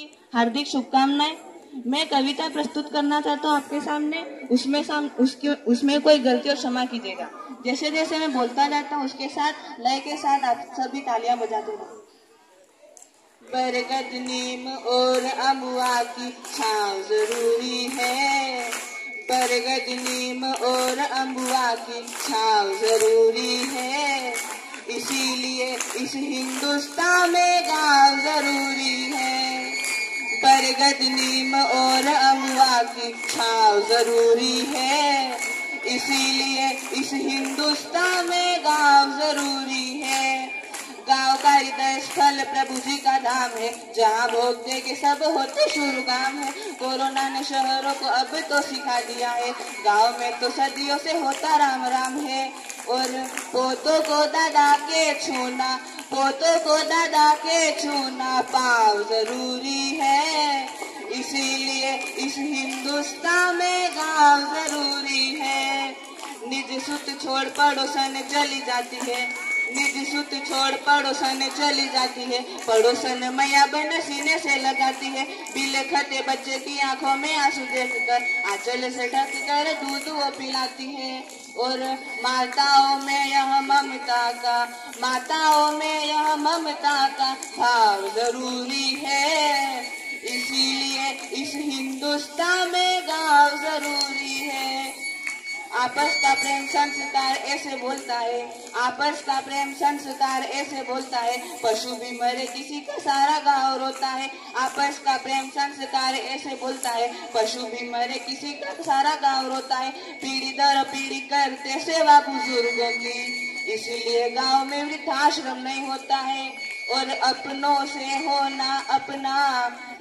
हार्दिक शुभकामनाएं। मैं कविता प्रस्तुत करना चाहता हूँ आपके सामने। उसमें कोई गलती और क्षमा कीजिएगा। जैसे जैसे मैं बोलता जाता हूँ उसके साथ लय के साथ आप सभी तालियां बजाते रहो। बरगद नीम और अमुआ की छाँव जरूरी है। बरगद नीम और अमुआ की छाँव जरूरी है। इसीलिए इस हिंदुस्तान में गाँव जरूरी है। बरगद नीम और अमुआ की छाँव जरूरी है। इसीलिए इस हिंदुस्तान में गाँव जरूरी है। गाँव का हृदय स्थल प्रभु जी का धाम है, जहाँ भोगते के सब होते शुरू काम है। कोरोना ने शहरों को अब तो सिखा दिया है, गाँव में तो सदियों से होता राम राम है। और पोतों को दादा के छूना, पोतों को दादा के छूना पाँव जरूरी है। इसीलिए इस हिंदुस्तान में गाँव जरूरी है। निज सुत छोड़ पड़ोसन चली जाती है, निज सुत छोड़ पड़ोसन चली जाती है। पड़ोसन मैया बहन सीने से लगाती है, बिलखते बच्चे की आंखों में आंसू देखकर आंचल से ढक कर दूध वो पिलाती है। और माताओं में यह ममता का, माताओं में यह ममता का भाव जरूरी है। इसीलिए इस हिंदुस्तान में गाँव जरूरी है। आपस का प्रेम संस्कार ऐसे बोलता है, आपस का प्रेम संस्कार ऐसे बोलता है। पशु भी मरे किसी का सारा गाँव रोता है। आपस का प्रेम संस्कार ऐसे बोलता है, पशु भी मरे किसी का सारा गाँव रोता है। पीढ़ी दर पीढ़ी करते सेवा बुजुर्गों की, इसीलिए गाँव में वृद्धाश्रम नहीं होता है। और अपनों से होना अपना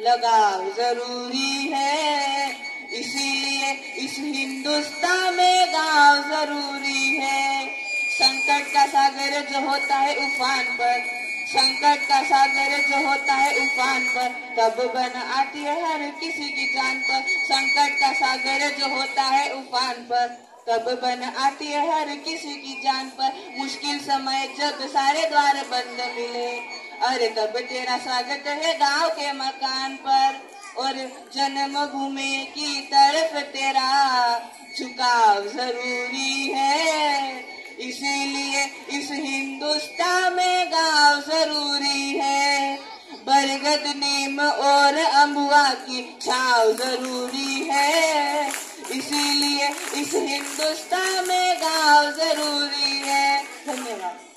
लगाव जरूरी है। इसीलिए इस हिंदुस्तान में गाँव जरूरी है। संकट का सागर जो होता है उफान पर, संकट का सागर जो होता है उफान पर, तब बन आती है हर किसी की जान पर। संकट का सागर जो होता है उफान पर, तब बन आती है हर किसी की जान पर। मुश्किल समय जब सारे द्वार बंद मिले, अरे तब तेरा स्वागत है गाँव के मकान पर। और जन्मभूमि की तरफ तेरा झुकाव जरूरी है। इसीलिए इस हिंदुस्तान में गाँव जरूरी है। बरगद नीम और अमुआ की छाँव जरूरी है। इसीलिए इस हिंदुस्तान में गाँव जरूरी है। धन्यवाद।